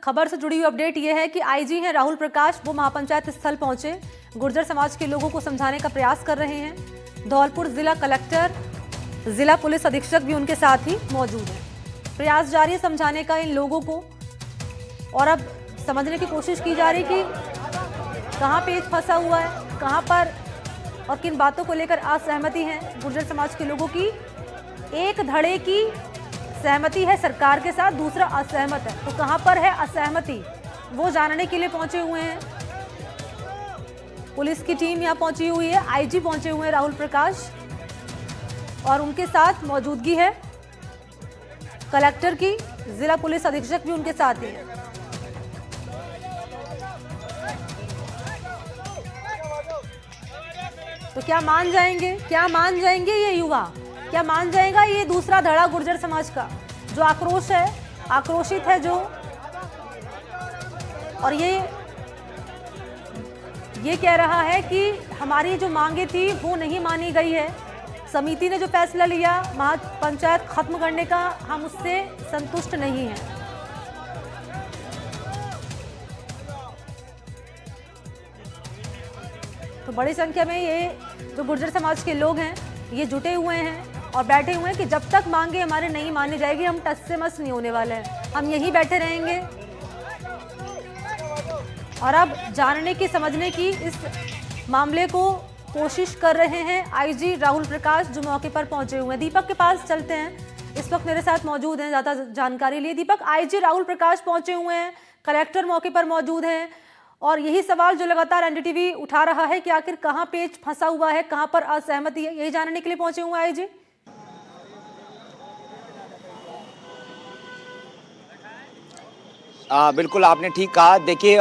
खबर से जुड़ी हुई अपडेट ये है कि आईजी हैं राहुल प्रकाश, वो महापंचायत स्थल पहुंचे, गुर्जर समाज के लोगों को समझाने का प्रयास कर रहे हैं। धौलपुर जिला कलेक्टर, जिला पुलिस अधीक्षक भी उनके साथ ही मौजूद हैं। प्रयास जारी है समझाने का इन लोगों को, और अब समझने की कोशिश की जा रही कि कहाँ पेच फंसा हुआ है, कहाँ पर और किन बातों को लेकर असहमति है गुर्जर समाज के लोगों की। एक धड़े की सहमति है सरकार के साथ, दूसरा असहमत है, तो कहां पर है असहमति वो जानने के लिए पहुंचे हुए हैं। पुलिस की टीम यहां पहुंची हुई है, आईजी पहुंचे हुए हैं राहुल प्रकाश, और उनके साथ मौजूदगी है कलेक्टर की, जिला पुलिस अधीक्षक भी उनके साथ ही है। तो क्या मान जाएंगे ये युवा, क्या मान जाएगा ये दूसरा धड़ा गुर्जर समाज का, जो आक्रोश है, आक्रोशित है जो, और ये कह रहा है कि हमारी जो मांगे थी वो नहीं मानी गई है। समिति ने जो फैसला लिया महापंचायत खत्म करने का, हम उससे संतुष्ट नहीं हैं। तो बड़ी संख्या में ये जो गुर्जर समाज के लोग हैं ये जुटे हुए हैं और बैठे हुए हैं कि जब तक मांगे हमारे नहीं मानी जाएगी, हम टस से मस नहीं होने वाले हैं, हम यहीं बैठे रहेंगे। और अब जानने की, समझने की इस मामले को कोशिश कर रहे हैं आईजी राहुल प्रकाश, जो मौके पर पहुंचे हुए हैं। दीपक के पास चलते हैं, इस वक्त मेरे साथ मौजूद हैं ज़्यादा जानकारी लिए। दीपक, आईजी राहुल प्रकाश पहुंचे हुए हैं, कलेक्टर मौके पर मौजूद हैं, और यही सवाल जो लगातार एनडीटीवी उठा रहा है कि आखिर कहाँ पेच फंसा हुआ है, कहाँ पर असहमति है, यही जानने के लिए पहुंचे हुए हैं आईजी। बिल्कुल आपने ठीक कहा। देखिए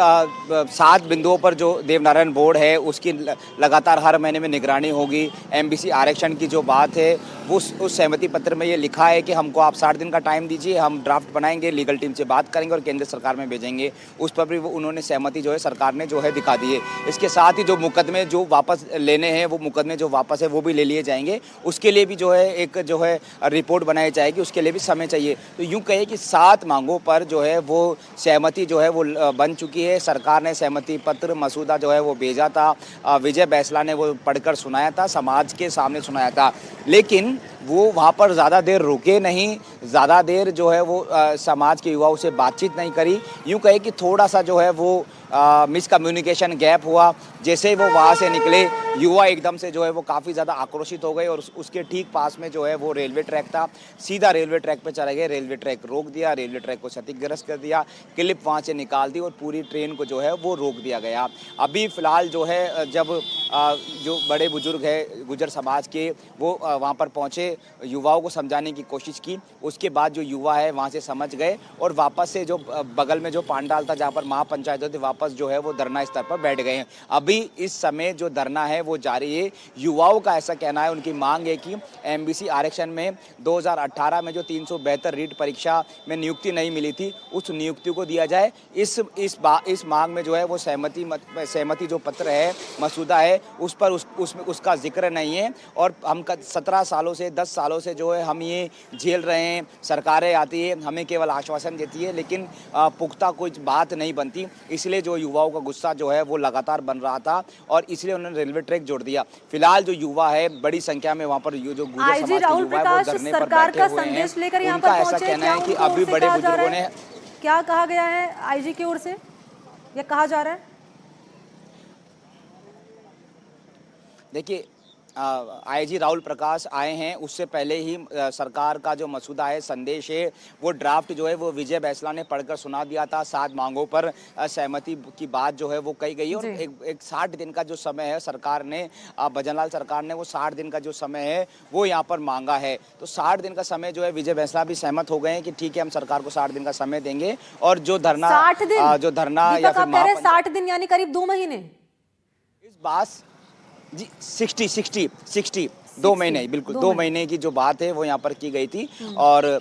7 बिंदुओं पर जो देवनारायण बोर्ड है उसकी लगातार हर महीने में निगरानी होगी। एमबीसी आरक्षण की जो बात है वो उस सहमति पत्र में ये लिखा है कि हमको आप 60 दिन का टाइम दीजिए, हम ड्राफ्ट बनाएंगे, लीगल टीम से बात करेंगे और केंद्र सरकार में भेजेंगे। उस पर भी उन्होंने सहमति जो है सरकार ने जो है दिखा दी है। इसके साथ ही जो मुकदमे जो वापस लेने हैं, वो मुकदमे जो वापस है वो भी ले लिए जाएंगे। उसके लिए भी जो है एक जो है रिपोर्ट बनाई जाएगी, उसके लिए भी समय चाहिए। तो यूँ कहे कि 7 मांगों पर जो है वो सहमति जो है वो बन चुकी है। सरकार ने सहमति पत्र मसूदा जो है वो भेजा था, विजय बैसला ने वो पढ़कर सुनाया था, समाज के सामने सुनाया था, लेकिन वो वहाँ पर ज़्यादा देर रुके नहीं, ज़्यादा देर जो है वो समाज के युवाओं से बातचीत नहीं करी। यूँ कहे कि थोड़ा सा जो है वो मिसकम्युनिकेशन गैप हुआ। जैसे ही वो वहाँ से निकले, युवा एकदम से जो है वो काफ़ी ज़्यादा आक्रोशित हो गए और उसके ठीक पास में जो है वो रेलवे ट्रैक था, सीधा रेलवे ट्रैक पे चले गए। रेलवे ट्रैक रोक दिया, रेलवे ट्रैक को क्षतिग्रस्त कर दिया, क्लिप वहाँ से निकाल दी और पूरी ट्रेन को जो है वो रोक दिया गया। अभी फ़िलहाल जो है जब जो बड़े बुजुर्ग हैं गुर्जर समाज के, वो वहाँ पर पहुँचे, युवाओं को समझाने की कोशिश की। उसके बाद जो युवा है वहाँ से समझ गए और वापस से जो बगल में जो पांडाल था जहाँ पर महापंचायत होती, वापस जो है वो धरना स्थल पर बैठ गए हैं। अभी इस समय जो धरना है वो जारी है। युवाओं का ऐसा कहना है, उनकी मांग है कि एमबीसी आरक्षण में 2018 में जो 372 रीट परीक्षा में नियुक्ति नहीं मिली थी, उस नियुक्ति को दिया जाए। इस मांग में जो है वो सहमति जो पत्र है, मसूदा है, उस पर उसका जिक्र नहीं है। और हम 17 सालों से 10 सालों से जो है हम ये झेल रहे हैं। सरकारें आती है, हमें केवल आश्वासन देती है, लेकिन पुख्ता कुछ बात नहीं बनती। इसलिए जो युवाओं का गुस्सा जो है वो लगातार बन रहा था और इसलिए उन्होंने रेलवे ट्रैक जोड़ दिया। फिलहाल जो युवा है बड़ी संख्या में वहाँ पर जो गुर्जर समाज के युवा है वो धरने पर बैठे हुए हैं। उनका ऐसा कहना है कि अभी बड़े बुजुर्गों ने, क्या कहा गया है आईजी की ओर से, या कहा जा रहा है? देखिए आईजी राहुल प्रकाश आए हैं, उससे पहले ही सरकार का जो मसूदा है, संदेश है, वो ड्राफ्ट जो है वो विजय बैसला ने पढ़कर सुना दिया था। 7 मांगों पर सहमति की बात जो है वो कही गई और एक 60 दिन का जो समय है सरकार ने, भजनलाल सरकार ने वो 60 दिन का जो समय है वो यहाँ पर मांगा है। तो 60 दिन का समय जो है विजय बैसला भी सहमत हो गए हैं कि ठीक है, हम सरकार को 60 दिन का समय देंगे। और जो धरना या फिर 60 दिन यानी करीब 2 महीने, इस बात जी 60 2 महीने, बिल्कुल 2 महीने की जो बात है वो यहाँ पर की गई थी। और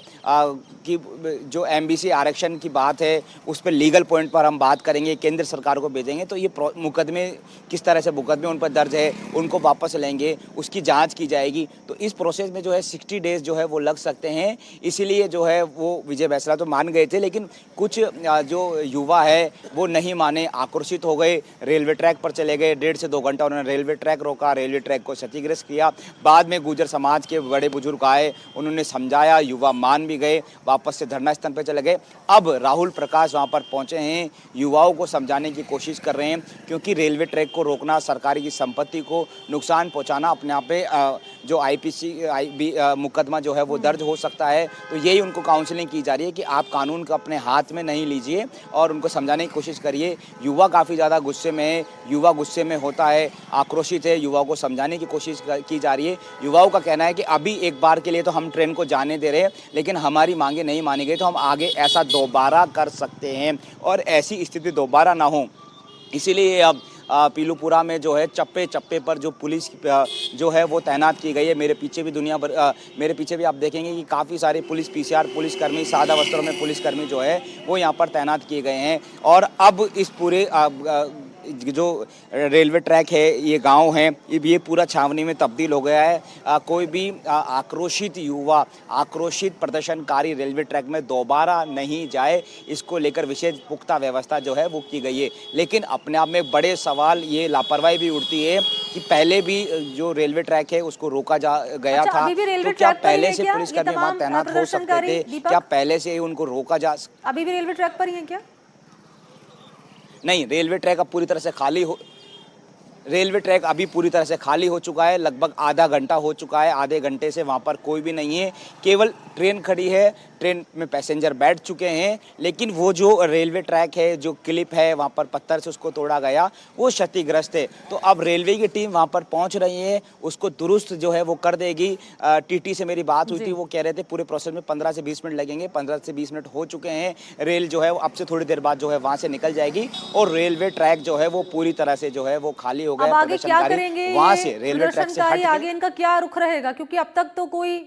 कि जो एमबीसी आरक्षण की बात है उस पर लीगल पॉइंट पर हम बात करेंगे, केंद्र सरकार को भेजेंगे। तो ये मुकदमे किस तरह से मुकदमे उन पर दर्ज है, उनको वापस लेंगे, उसकी जांच की जाएगी। तो इस प्रोसेस में जो है 60 डेज जो है वो लग सकते हैं। इसीलिए जो है वो विजय बैंसला तो मान गए थे, लेकिन कुछ जो युवा है वो नहीं माने, आक्रोशित हो गए, रेलवे ट्रैक पर चले गए। 1.5 से 2 घंटा उन्होंने रेलवे ट्रैक रोका, रेलवे ट्रैक को क्षतिग्रस्त किया। बाद में गुर्जर समाज के बड़े बुजुर्ग आए, उन्होंने समझाया, युवा मान भी गए, वापस से धरना स्थल पर चले गए। अब राहुल प्रकाश वहाँ पर पहुँचे हैं, युवाओं को समझाने की कोशिश कर रहे हैं, क्योंकि रेलवे ट्रैक को रोकना, सरकारी की संपत्ति को नुकसान पहुँचाना अपने आप पे जो IPC मुकदमा जो है वो दर्ज हो सकता है। तो यही उनको काउंसलिंग की जा रही है कि आप कानून को अपने हाथ में नहीं लीजिए और उनको समझाने की कोशिश करिए। युवा काफ़ी ज़्यादा गुस्से में है, युवा गुस्से में होता है, आक्रोशित है, युवाओं को समझाने की कोशिश की जा रही है। युवाओं का कहना है कि अभी एक बार के लिए तो हम ट्रेन को जाने दे रहे हैं, लेकिन हमारी मांगे नहीं मानी गई तो हम आगे ऐसा दोबारा कर सकते हैं और ऐसी स्थिति दोबारा ना हो। इसीलिए अब पीलूपुरा में जो है चप्पे चप्पे पर जो पुलिस जो है वो तैनात की गई है। मेरे पीछे भी मेरे पीछे भी आप देखेंगे कि काफ़ी सारे पुलिस PCR पुलिसकर्मी, सादा वस्त्रों में पुलिसकर्मी जो है वो यहाँ पर तैनात किए गए हैं। और अब इस पूरे जो रेलवे ट्रैक है, ये गांव है, ये पूरा छावनी में तब्दील हो गया है। कोई भी आक्रोशित युवा, आक्रोशित प्रदर्शनकारी रेलवे ट्रैक में दोबारा नहीं जाए, इसको लेकर विशेष पुख्ता व्यवस्था जो है वो की गई है। लेकिन अपने आप में बड़े सवाल ये लापरवाही भी उठती है कि पहले भी जो रेलवे ट्रैक है उसको रोका गया था, तो क्या पहले से पुलिसकर्मी वहाँ तैनात हो सकते थे? क्या पहले से उनको रोका अभी भी रेलवे ट्रैक पर ही है क्या? नहीं, रेलवे ट्रैक अब पूरी तरह से रेलवे ट्रैक अभी पूरी तरह से खाली हो चुका है। लगभग आधा घंटा हो चुका है, आधे घंटे से वहाँ पर कोई भी नहीं है, केवल ट्रेन खड़ी है, ट्रेन में पैसेंजर बैठ चुके हैं। लेकिन वो जो रेलवे ट्रैक है, जो क्लिप है वहाँ पर पत्थर से उसको तोड़ा गया, वो क्षतिग्रस्त है। तो अब रेलवे की टीम वहाँ पर पहुँच रही है, उसको दुरुस्त जो है वो कर देगी। TT से मेरी बात हुई थी, वो कह रहे थे पूरे प्रोसेस में 15 से 20 मिनट लगेंगे। 15 से 20 मिनट हो चुके हैं। रेल जो है वो अब से थोड़ी देर बाद जो है वहाँ से निकल जाएगी और रेलवे ट्रैक जो है वो पूरी तरह से जो है वो खाली हो गया। अब आगे क्या करेंगे वहाँ से रेलवे ट्रैक से हट के आगे इनका क्या रुख रहेगा? क्योंकि अब तक तो कोई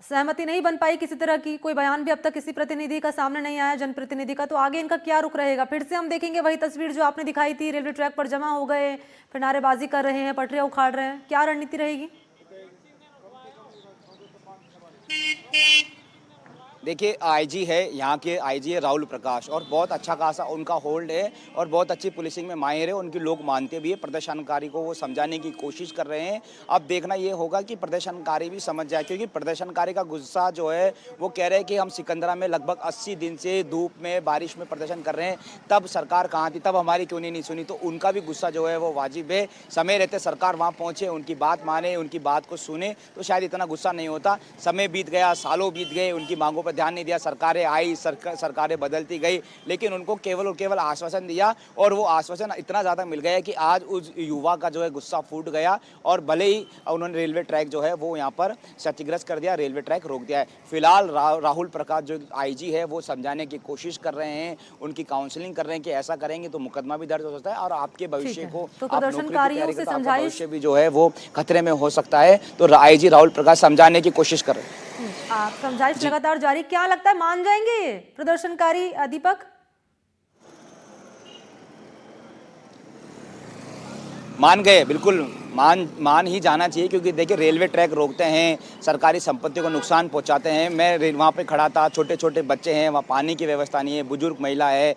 सहमति नहीं बन पाई किसी तरह की, कोई बयान भी अब तक किसी प्रतिनिधि का सामने नहीं आया, जनप्रतिनिधि का। तो आगे इनका क्या रुख रहेगा? फिर से हम देखेंगे वही तस्वीर जो आपने दिखाई थी, रेलवे ट्रैक पर जमा हो गए, फिर नारेबाजी कर रहे हैं, पटरियां उखाड़ रहे हैं। क्या रणनीति रहेगी? देखिए, IG है, यहाँ के IG है राहुल प्रकाश, और बहुत अच्छा खासा उनका होल्ड है और बहुत अच्छी पुलिसिंग में माहिर है। उनकी लोग मानते भी है। प्रदर्शनकारी को वो समझाने की कोशिश कर रहे हैं। अब देखना ये होगा कि प्रदर्शनकारी भी समझ जाए, क्योंकि प्रदर्शनकारी का गुस्सा जो है वो कह रहे हैं कि हम सिकंदरा में लगभग 80 दिन से धूप में, बारिश में प्रदर्शन कर रहे हैं, तब सरकार कहाँ थी, तब हमारी क्यों नहीं सुनी। तो उनका भी गुस्सा जो है वो वाजिब है। समय रहते सरकार वहाँ पहुँचे, उनकी बात माने, उनकी बात को सुने, तो शायद इतना गुस्सा नहीं होता। समय बीत गया, सालों बीत गए, उनकी मांगों पर ध्यान नहीं दिया। सरकारें आई, सरकारें बदलती गई, लेकिन उनको केवल और केवल आश्वासन दिया, और वो आश्वासन इतना ज़्यादा मिल गया कि आज उस युवा का जो है गुस्सा फूट गया। और भले ही उन्होंने रेलवे ट्रैक जो है वो यहाँ पर क्षतिग्रस्त कर दिया, रेलवे ट्रैक रोक दिया है। फिलहाल राहुल प्रकाश जो IG है वो समझाने की कोशिश कर रहे हैं, उनकी काउंसलिंग कर रहे हैं कि ऐसा करेंगे तो मुकदमा भी दर्ज हो सकता है और आपके भविष्य को, तो प्रदर्शनकारियों से समझाइश, भविष्य भी जो है वो खतरे में हो सकता है। तो IG राहुल प्रकाश समझाने की कोशिश कर रहे हैं। आप समझाइश लगातार जारी, क्या लगता है मान जाएंगे ये प्रदर्शनकारी? दीपक, मान गए, बिल्कुल मान ही जाना चाहिए, क्योंकि देखिए रेलवे ट्रैक रोकते हैं, सरकारी संपत्ति को नुकसान पहुंचाते हैं। मैं वहाँ पे खड़ा था, छोटे छोटे बच्चे हैं, वहाँ पानी की व्यवस्था नहीं है, बुजुर्ग महिला है,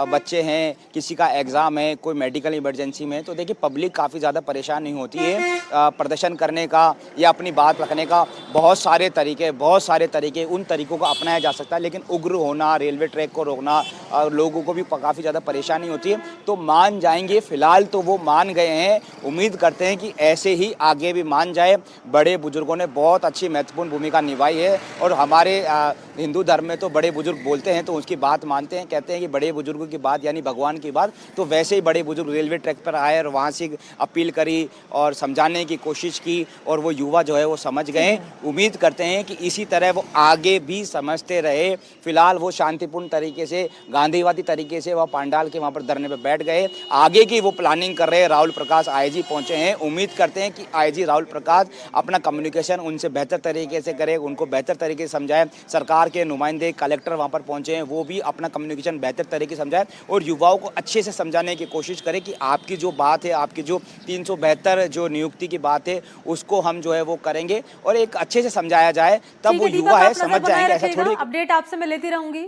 बच्चे हैं, किसी का एग्ज़ाम है, कोई मेडिकल इमरजेंसी में। तो देखिए पब्लिक काफ़ी ज़्यादा परेशान नहीं होती है। प्रदर्शन करने का या अपनी बात रखने का बहुत सारे तरीके, उन तरीकों को अपनाया जा सकता है, लेकिन उग्र होना, रेलवे ट्रैक को रोकना, लोगों को भी काफ़ी ज़्यादा परेशानी होती है। तो मान जाएंगे, फिलहाल तो वो मान गए हैं। उम्मीद करते हैं कि ऐसे ही आगे भी मान जाए। बड़े बुजुर्गों ने बहुत अच्छी महत्वपूर्ण भूमिका निभाई है, और हमारे हिंदू धर्म में तो बड़े बुजुर्ग बोलते हैं तो उसकी बात मानते हैं। कहते हैं कि बड़े बुजुर्गों की बात यानी भगवान की बात। तो वैसे ही बड़े बुजुर्ग रेलवे ट्रैक पर आए और वहाँ से अपील करी और समझाने की कोशिश की, और वो युवा जो है वो समझ गए। उम्मीद करते हैं कि इसी तरह वो आगे भी समझते रहे। फिलहाल वो शांतिपूर्ण तरीके से, गांधीवादी तरीके से वह पांडाल के वहाँ पर धरने पर बैठ गए। आगे की वो प्लानिंग कर रहे हैं। राहुल प्रकाश IG पहुंचे हैं। उम्मीद करते हैं कि आईजी राहुल प्रकाश अपना कम्युनिकेशन उनसे बेहतर तरीके से करे, उनको बेहतर तरीके से समझाए। सरकार के नुमाइंदे कलेक्टर वहां पर पहुंचे हैं, वो भी अपना कम्युनिकेशन बेहतर तरीके से समझाए और युवाओं को अच्छे से समझाने की कोशिश करें कि आपकी जो बात है, आपकी जो 372 जो नियुक्ति की बात है, उसको हम जो है वो करेंगे और एक अच्छे से समझाया जाए, तब ठीक वो है दीपक, युवा है आप नजर समझ बनाए जाएंगे। ऐसा रखिएगा, थोड़ी अपडेट आपसे मैं लेती रहूंगी।